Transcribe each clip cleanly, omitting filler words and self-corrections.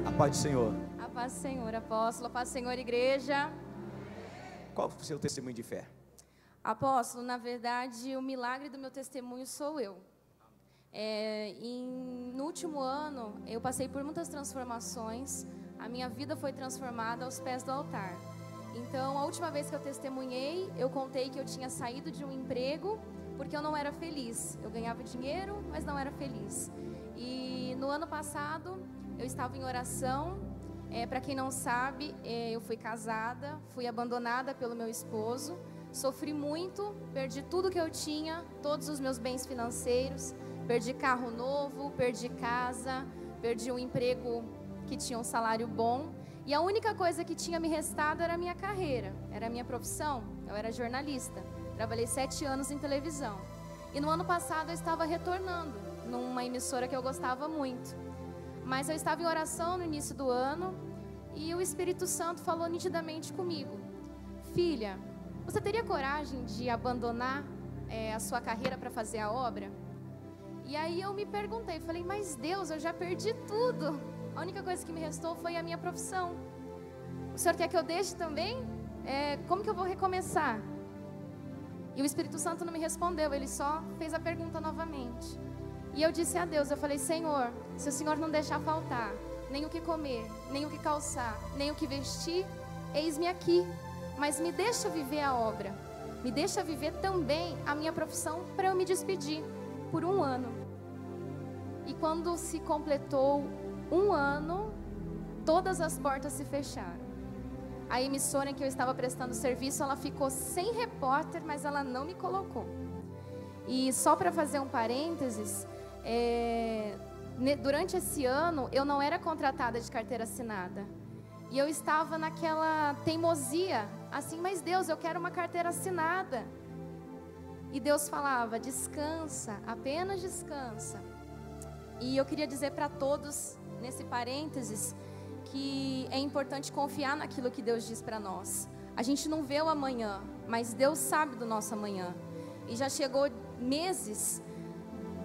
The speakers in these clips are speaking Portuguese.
A paz do Senhor. A paz do Senhor, apóstolo. A paz do Senhor, igreja. Qual é o seu testemunho de fé? Apóstolo, na verdade, o milagre do meu testemunho sou eu. No último ano, eu passei por muitas transformações. A minha vida foi transformada aos pés do altar. Então, a última vez que eu testemunhei, eu contei que eu tinha saído de um emprego porque eu não era feliz. Eu ganhava dinheiro, mas não era feliz. E no ano passado, eu estava em oração. Para quem não sabe, eu fui casada, fui abandonada pelo meu esposo. Sofri muito, perdi tudo que eu tinha, todos os meus bens financeiros. Perdi carro novo, perdi casa, perdi um emprego que tinha um salário bom. E a única coisa que tinha me restado era a minha carreira, era a minha profissão. Eu era jornalista, trabalhei 7 anos em televisão. E no ano passado eu estava retornando numa emissora que eu gostava muito. Mas eu estava em oração no início do ano e o Espírito Santo falou nitidamente comigo: filha, você teria coragem de abandonar a sua carreira para fazer a obra? E aí eu me perguntei, falei, mas Deus, eu já perdi tudo. A única coisa que me restou foi a minha profissão. O Senhor quer que eu deixe também? Como que eu vou recomeçar? E o Espírito Santo não me respondeu, ele só fez a pergunta novamente. E eu disse a Deus, eu falei, Senhor, se o Senhor não deixar faltar nem o que comer, nem o que calçar, nem o que vestir, eis-me aqui. Mas me deixa viver a obra, me deixa viver também a minha profissão para eu me despedir por 1 ano. E quando se completou 1 ano, todas as portas se fecharam. A emissora em que eu estava prestando serviço, ela ficou sem repórter, mas ela não me colocou. E só para fazer um parênteses, durante esse ano, eu não era contratada de carteira assinada. E eu estava naquela teimosia, assim, mas Deus, eu quero uma carteira assinada. E Deus falava, descansa, apenas descansa. E eu queria dizer para todos, nesse parênteses, que é importante confiar naquilo que Deus diz para nós. A gente não vê o amanhã, mas Deus sabe do nosso amanhã. E já chegou meses,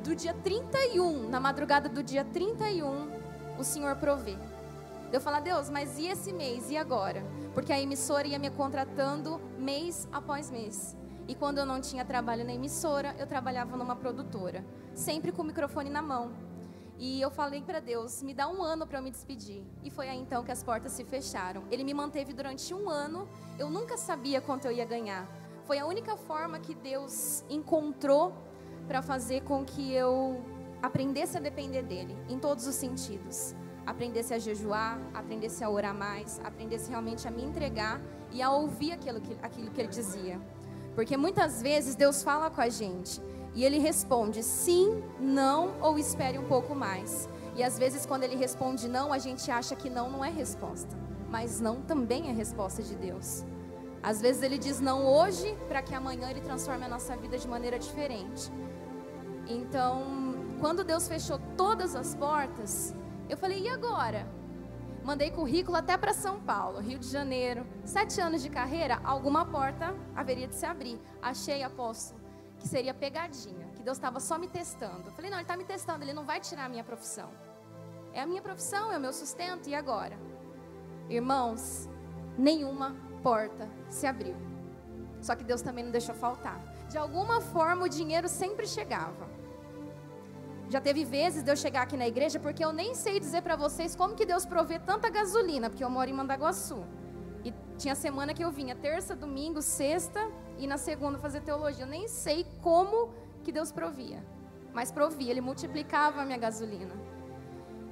do dia 31, na madrugada do dia 31, o Senhor provê. Eu falo, Deus, mas e esse mês, e agora? Porque a emissora ia me contratando mês após mês. E quando eu não tinha trabalho na emissora, eu trabalhava numa produtora, sempre com o microfone na mão. E eu falei para Deus, me dá 1 ano para eu me despedir. E foi aí então que as portas se fecharam. Ele me manteve durante 1 ano, eu nunca sabia quanto eu ia ganhar. Foi a única forma que Deus encontrou para fazer com que eu aprendesse a depender dEle, em todos os sentidos. Aprendesse a jejuar, aprendesse a orar mais, aprendesse realmente a me entregar e a ouvir aquilo que Ele dizia. Porque muitas vezes Deus fala com a gente e Ele responde sim, não ou espere um pouco mais. E às vezes quando Ele responde não, a gente acha que não é resposta. Mas não também é resposta de Deus. Às vezes Ele diz não hoje para que amanhã Ele transforme a nossa vida de maneira diferente. Então, quando Deus fechou todas as portas, eu falei, e agora? Mandei currículo até para São Paulo, Rio de Janeiro. 7 anos de carreira, alguma porta haveria de se abrir. Achei, apóstolo, que seria pegadinha, que Deus estava só me testando. Eu falei, não, Ele está me testando, Ele não vai tirar a minha profissão. É a minha profissão, é o meu sustento, e agora? Irmãos, nenhuma porta se abriu. Só que Deus também não deixou faltar. De alguma forma o dinheiro sempre chegava. Já teve vezes de eu chegar aqui na igreja, porque eu nem sei dizer para vocês como que Deus provê tanta gasolina, porque eu moro em Mandaguaçu. E tinha semana que eu vinha terça, domingo, sexta e na segunda fazer teologia. Eu nem sei como que Deus provia, mas provia, Ele multiplicava a minha gasolina.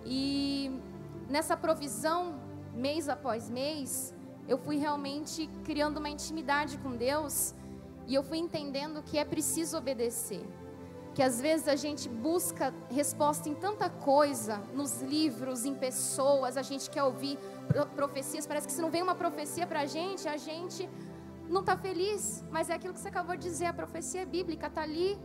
E nessa provisão, mês após mês, eu fui realmente criando uma intimidade com Deus e eu fui entendendo que é preciso obedecer. Que às vezes a gente busca resposta em tanta coisa, nos livros, em pessoas, a gente quer ouvir profecias, parece que se não vem uma profecia para a gente não está feliz, mas é aquilo que você acabou de dizer, a profecia bíblica está ali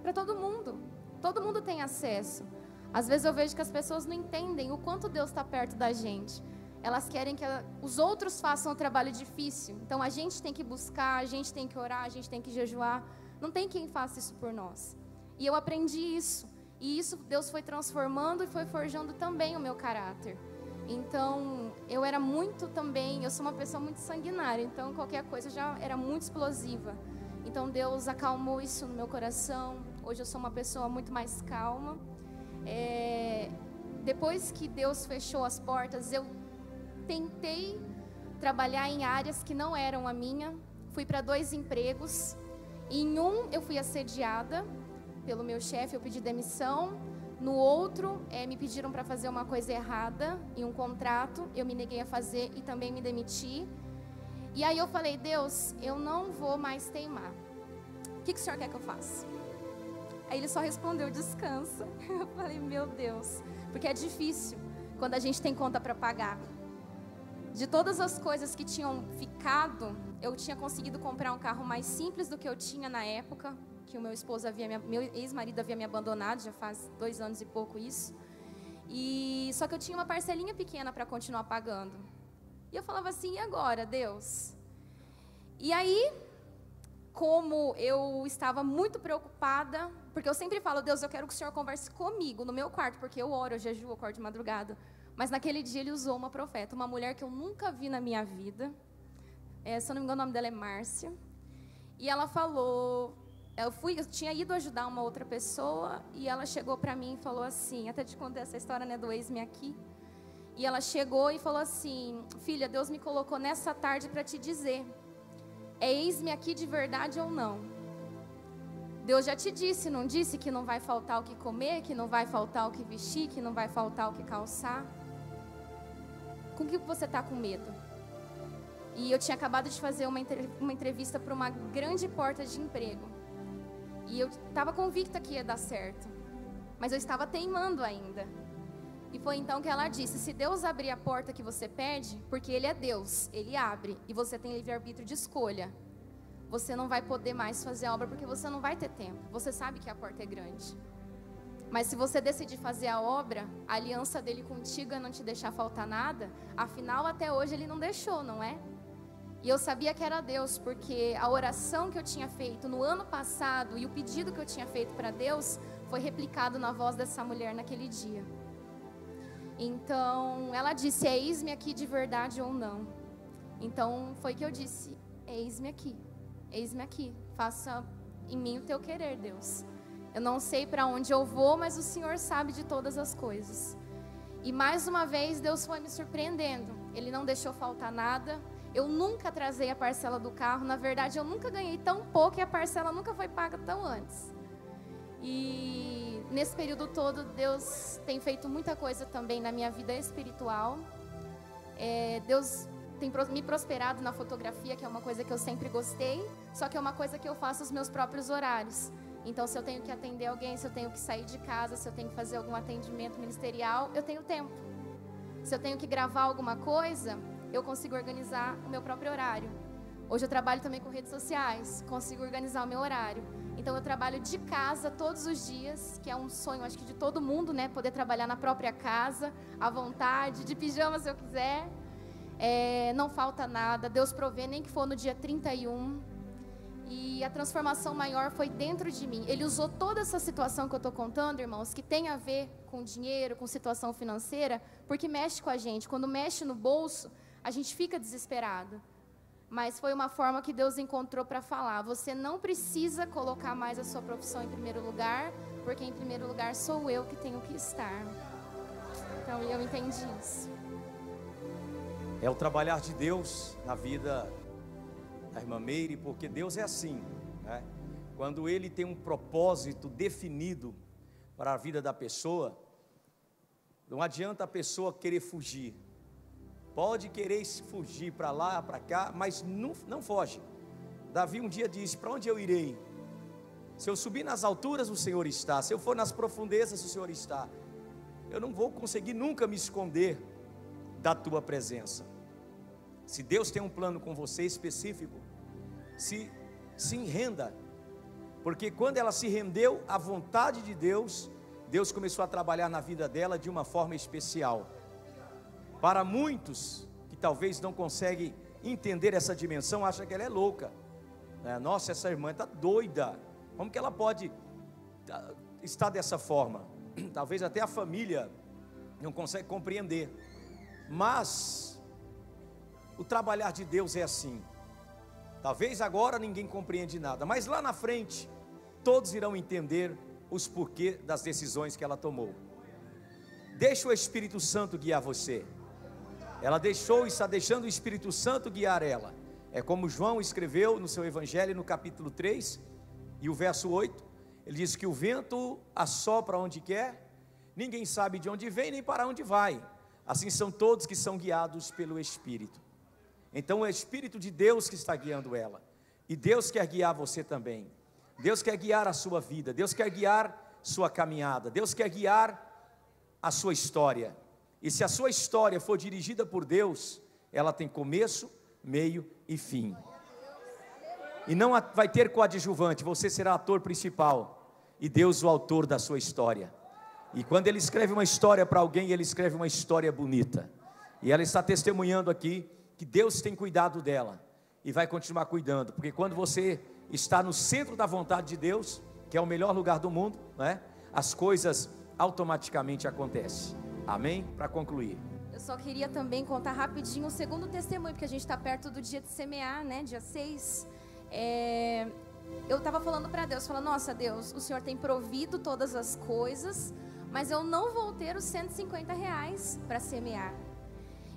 para todo mundo tem acesso. Às vezes eu vejo que as pessoas não entendem o quanto Deus está perto da gente, elas querem que os outros façam o trabalho difícil, então a gente tem que buscar, a gente tem que orar, a gente tem que jejuar, não tem quem faça isso por nós. E eu aprendi isso. E isso Deus foi transformando e foi forjando também o meu caráter. Então, eu era muito também, eu sou uma pessoa muito sanguinária, então qualquer coisa já era muito explosiva. Então, Deus acalmou isso no meu coração. Hoje eu sou uma pessoa muito mais calma. Depois que Deus fechou as portas, eu tentei trabalhar em áreas que não eram a minha. Fui para 2 empregos. Em um, eu fui assediada pelo meu chefe, eu pedi demissão. No outro, me pediram para fazer uma coisa errada em um contrato. Eu me neguei a fazer e também me demiti. E aí eu falei, Deus, eu não vou mais teimar. O que o Senhor quer que eu faça? Aí Ele só respondeu, descansa. Eu falei, meu Deus, porque é difícil quando a gente tem conta para pagar. De todas as coisas que tinham ficado, eu tinha conseguido comprar um carro mais simples do que eu tinha na época, que o meu ex-marido havia me abandonado, já faz 2 anos e pouco isso. Só que eu tinha uma parcelinha pequena para continuar pagando. E eu falava assim, e agora, Deus? E aí, como eu estava muito preocupada, porque eu sempre falo, Deus, eu quero que o Senhor converse comigo no meu quarto, porque eu oro, eu jejuo, eu acordo de madrugada. Mas naquele dia Ele usou uma profeta, uma mulher que eu nunca vi na minha vida. Se eu não me engano, o nome dela é Márcia. E ela falou, eu tinha ido ajudar uma outra pessoa, e ela chegou para mim e falou assim, até te contei essa história, né, do ex-me aqui. E ela chegou e falou assim, filha, Deus me colocou nessa tarde para te dizer, eis-me aqui de verdade ou não? Deus já te disse, não disse que não vai faltar o que comer, que não vai faltar o que vestir, que não vai faltar o que calçar? Com que você está com medo? E eu tinha acabado de fazer uma entrevista para uma grande porta de emprego. E eu estava convicta que ia dar certo. Mas eu estava teimando ainda. E foi então que ela disse, se Deus abrir a porta que você pede, porque Ele é Deus, Ele abre, e você tem livre-arbítrio de escolha, você não vai poder mais fazer a obra, porque você não vai ter tempo. Você sabe que a porta é grande. Mas se você decidir fazer a obra, a aliança dele contigo é não te deixar faltar nada. Afinal, até hoje Ele não deixou, não é? E eu sabia que era Deus, porque a oração que eu tinha feito no ano passado e o pedido que eu tinha feito para Deus foi replicado na voz dessa mulher naquele dia. Então, ela disse, eis-me aqui de verdade ou não? Então, foi que eu disse, eis-me aqui, faça em mim o teu querer, Deus. Eu não sei para onde eu vou, mas o Senhor sabe de todas as coisas. E mais uma vez, Deus foi me surpreendendo. Ele não deixou faltar nada. Eu nunca atrasei a parcela do carro. Na verdade, eu nunca ganhei tão pouco e a parcela nunca foi paga tão antes. E nesse período todo, Deus tem feito muita coisa também na minha vida espiritual. Deus tem me prosperado na fotografia, que é uma coisa que eu sempre gostei, só que é uma coisa que eu faço os meus próprios horários. Então, se eu tenho que atender alguém, se eu tenho que sair de casa, se eu tenho que fazer algum atendimento ministerial, eu tenho tempo. Se eu tenho que gravar alguma coisa, eu consigo organizar o meu próprio horário. Hoje eu trabalho também com redes sociais, consigo organizar o meu horário. Então, eu trabalho de casa todos os dias, que é um sonho, acho que de todo mundo, né? Poder trabalhar na própria casa, à vontade, de pijama se eu quiser. Não falta nada, Deus provê, nem que for no dia 31. E a transformação maior foi dentro de mim. Ele usou toda essa situação que eu estou contando, irmãos, que tem a ver com dinheiro, com situação financeira, porque mexe com a gente. Quando mexe no bolso, a gente fica desesperado. Mas foi uma forma que Deus encontrou para falar. Você não precisa colocar mais a sua profissão em primeiro lugar, porque em primeiro lugar sou eu que tenho que estar. Então eu entendi isso. É o trabalhar de Deus na vida da irmã Meire, porque Deus é assim, né? Quando Ele tem um propósito definido para a vida da pessoa, não adianta a pessoa querer fugir. Pode querer fugir para lá, para cá, mas não foge. Davi um dia disse, para onde eu irei? Se eu subir nas alturas, o Senhor está. Se eu for nas profundezas, o Senhor está. Eu não vou conseguir nunca me esconder da tua presença. Se Deus tem um plano com você específico, se renda. Porque quando ela se rendeu à vontade de Deus, Deus começou a trabalhar na vida dela de uma forma especial. Para muitos que talvez não conseguem entender essa dimensão, acham que ela é louca, né? Nossa, essa irmã está doida. Como que ela pode estar dessa forma? Talvez até a família não consegue compreender. Mas o trabalhar de Deus é assim. Talvez agora ninguém compreende nada, mas lá na frente todos irão entender os porquês das decisões que ela tomou. Deixa o Espírito Santo guiar você. Ela deixou e está deixando o Espírito Santo guiar ela. É como João escreveu no seu Evangelho, no capítulo 3 e o verso 8. Ele diz que o vento assopra onde quer, ninguém sabe de onde vem nem para onde vai. Assim são todos que são guiados pelo Espírito. Então é o Espírito de Deus que está guiando ela. E Deus quer guiar você também. Deus quer guiar a sua vida. Deus quer guiar sua caminhada. Deus quer guiar a sua história. E se a sua história for dirigida por Deus, ela tem começo, meio e fim. E não vai ter coadjuvante, você será ator principal. E Deus o autor da sua história. E quando Ele escreve uma história para alguém, Ele escreve uma história bonita. E ela está testemunhando aqui que Deus tem cuidado dela. E vai continuar cuidando. Porque quando você está no centro da vontade de Deus, que é o melhor lugar do mundo, né? As coisas automaticamente acontecem. Amém? Para concluir. Eu só queria também contar rapidinho o segundo testemunho, porque a gente está perto do dia de semear, né? Dia 6. Eu estava falando para Deus, falando, nossa Deus, o Senhor tem provido todas as coisas, mas eu não vou ter os R$150 para semear.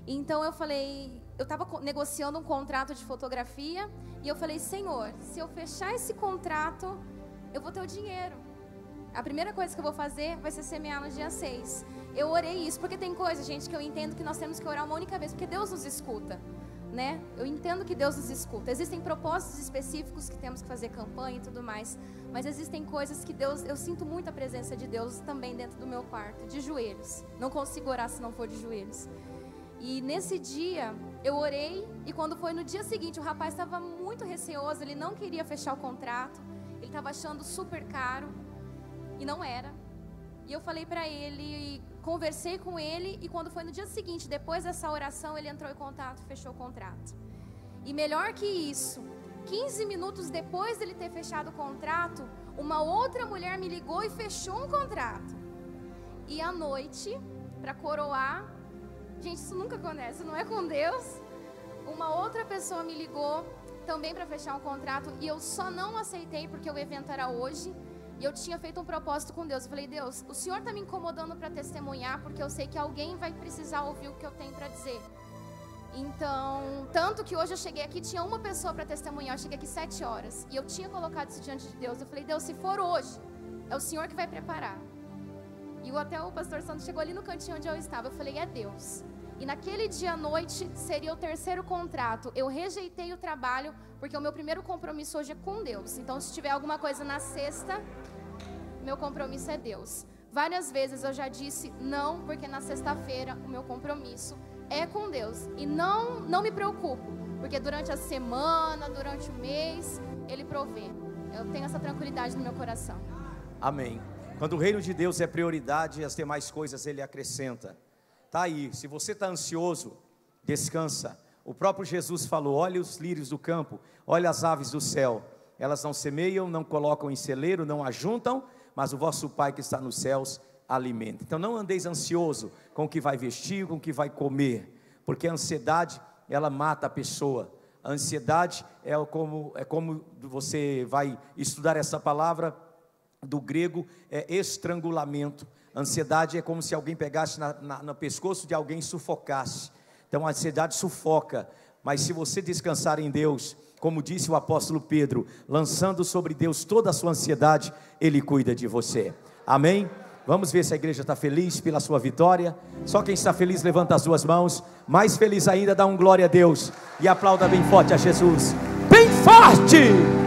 Então eu falei, eu estava negociando um contrato de fotografia, e eu falei, Senhor, se eu fechar esse contrato, eu vou ter o dinheiro. A primeira coisa que eu vou fazer vai ser semear no dia 6. Eu orei isso, porque tem coisa, gente, que eu entendo que nós temos que orar uma única vez, porque Deus nos escuta, né? Eu entendo que Deus nos escuta. Existem propósitos específicos que temos que fazer campanha e tudo mais, mas existem coisas que Deus, eu sinto muito a presença de Deus também dentro do meu quarto, de joelhos. Não consigo orar se não for de joelhos. E nesse dia, eu orei, e quando foi no dia seguinte, o rapaz estava muito receoso, ele não queria fechar o contrato, ele estava achando super caro, e não era. E eu falei para ele, conversei com ele, e quando foi no dia seguinte, depois dessa oração, ele entrou em contato, fechou o contrato. E melhor que isso, 15 minutos depois dele ter fechado o contrato, uma outra mulher me ligou e fechou um contrato. E à noite, para coroar, gente, isso nunca acontece, não é com Deus. Uma outra pessoa me ligou também para fechar um contrato, e eu só não aceitei porque o evento era hoje. E eu tinha feito um propósito com Deus. Eu falei, Deus, o Senhor está me incomodando para testemunhar, porque eu sei que alguém vai precisar ouvir o que eu tenho para dizer. Então, tanto que hoje eu cheguei aqui, tinha uma pessoa para testemunhar. Eu cheguei aqui 7 horas. E eu tinha colocado isso diante de Deus. Eu falei, Deus, se for hoje, é o Senhor que vai preparar. E até o pastor Santos chegou ali no cantinho onde eu estava. Eu falei, é Deus. E naquele dia à noite seria o 3º contrato. Eu rejeitei o trabalho, porque o meu primeiro compromisso hoje é com Deus. Então, se tiver alguma coisa na sexta, meu compromisso é Deus. Várias vezes eu já disse não, porque na sexta-feira o meu compromisso é com Deus. E não me preocupo, porque durante a semana, durante o mês, Ele provê. Eu tenho essa tranquilidade no meu coração. Amém. Quando o reino de Deus é prioridade, as demais coisas Ele acrescenta. Tá aí, se você está ansioso, descansa. O próprio Jesus falou, olha os lírios do campo, olha as aves do céu. Elas não semeiam, não colocam em celeiro, não ajuntam, mas o vosso Pai que está nos céus alimenta. Então não andeis ansioso com o que vai vestir, com o que vai comer, porque a ansiedade, ela mata a pessoa. A ansiedade é como você vai estudar essa palavra do grego, é estrangulamento. Ansiedade é como se alguém pegasse no pescoço de alguém e sufocasse. Então a ansiedade sufoca, mas se você descansar em Deus, como disse o apóstolo Pedro, lançando sobre Deus toda a sua ansiedade, Ele cuida de você. Amém? Vamos ver se a igreja está feliz pela sua vitória. Só quem está feliz levanta as duas mãos. Mais feliz ainda, dá um glória a Deus e aplauda bem forte a Jesus. Bem forte!